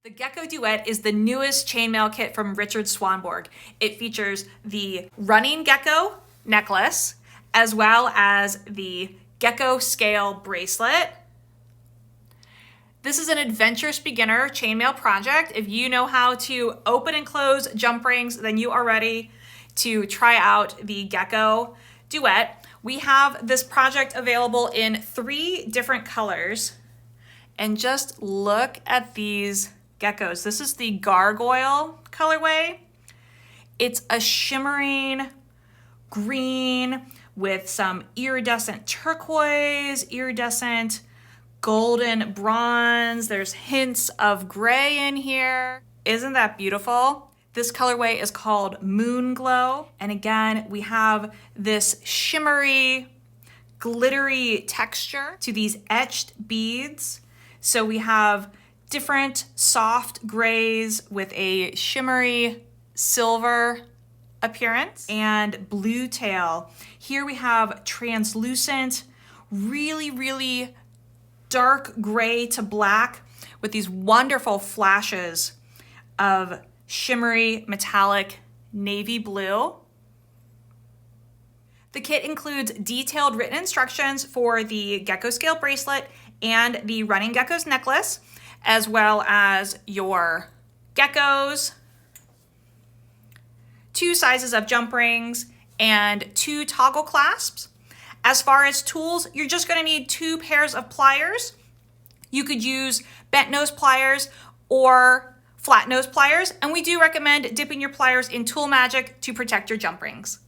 The Gekko Duet is the newest chainmail kit from Richard Swanborg. It features the running gecko necklace, as well as the Gekkoscale bracelet. This is an adventurous beginner chainmail project. If you know how to open and close jump rings, then you are ready to try out the Gekko Duet. We have this project available in 3 different colors. And just look at these geckos. This is the Gargoyle colorway. It's a shimmering green with some iridescent turquoise, iridescent golden bronze. There's hints of gray in here. Isn't that beautiful? This colorway is called Moon Glow. And again, we have this shimmery, glittery texture to these etched beads. So we have different soft grays with a shimmery silver appearance and blue tail. Here we have translucent, really dark gray to black with these wonderful flashes of shimmery metallic navy blue. The kit includes detailed written instructions for the Gekkoscale bracelet and the running geckos necklace, as well as your geckos, 2 sizes of jump rings, and 2 toggle clasps. As far as tools, you're just going to need 2 pairs of pliers. You could use bent nose pliers or flat nose pliers, and we do recommend dipping your pliers in Tool Magic to protect your jump rings.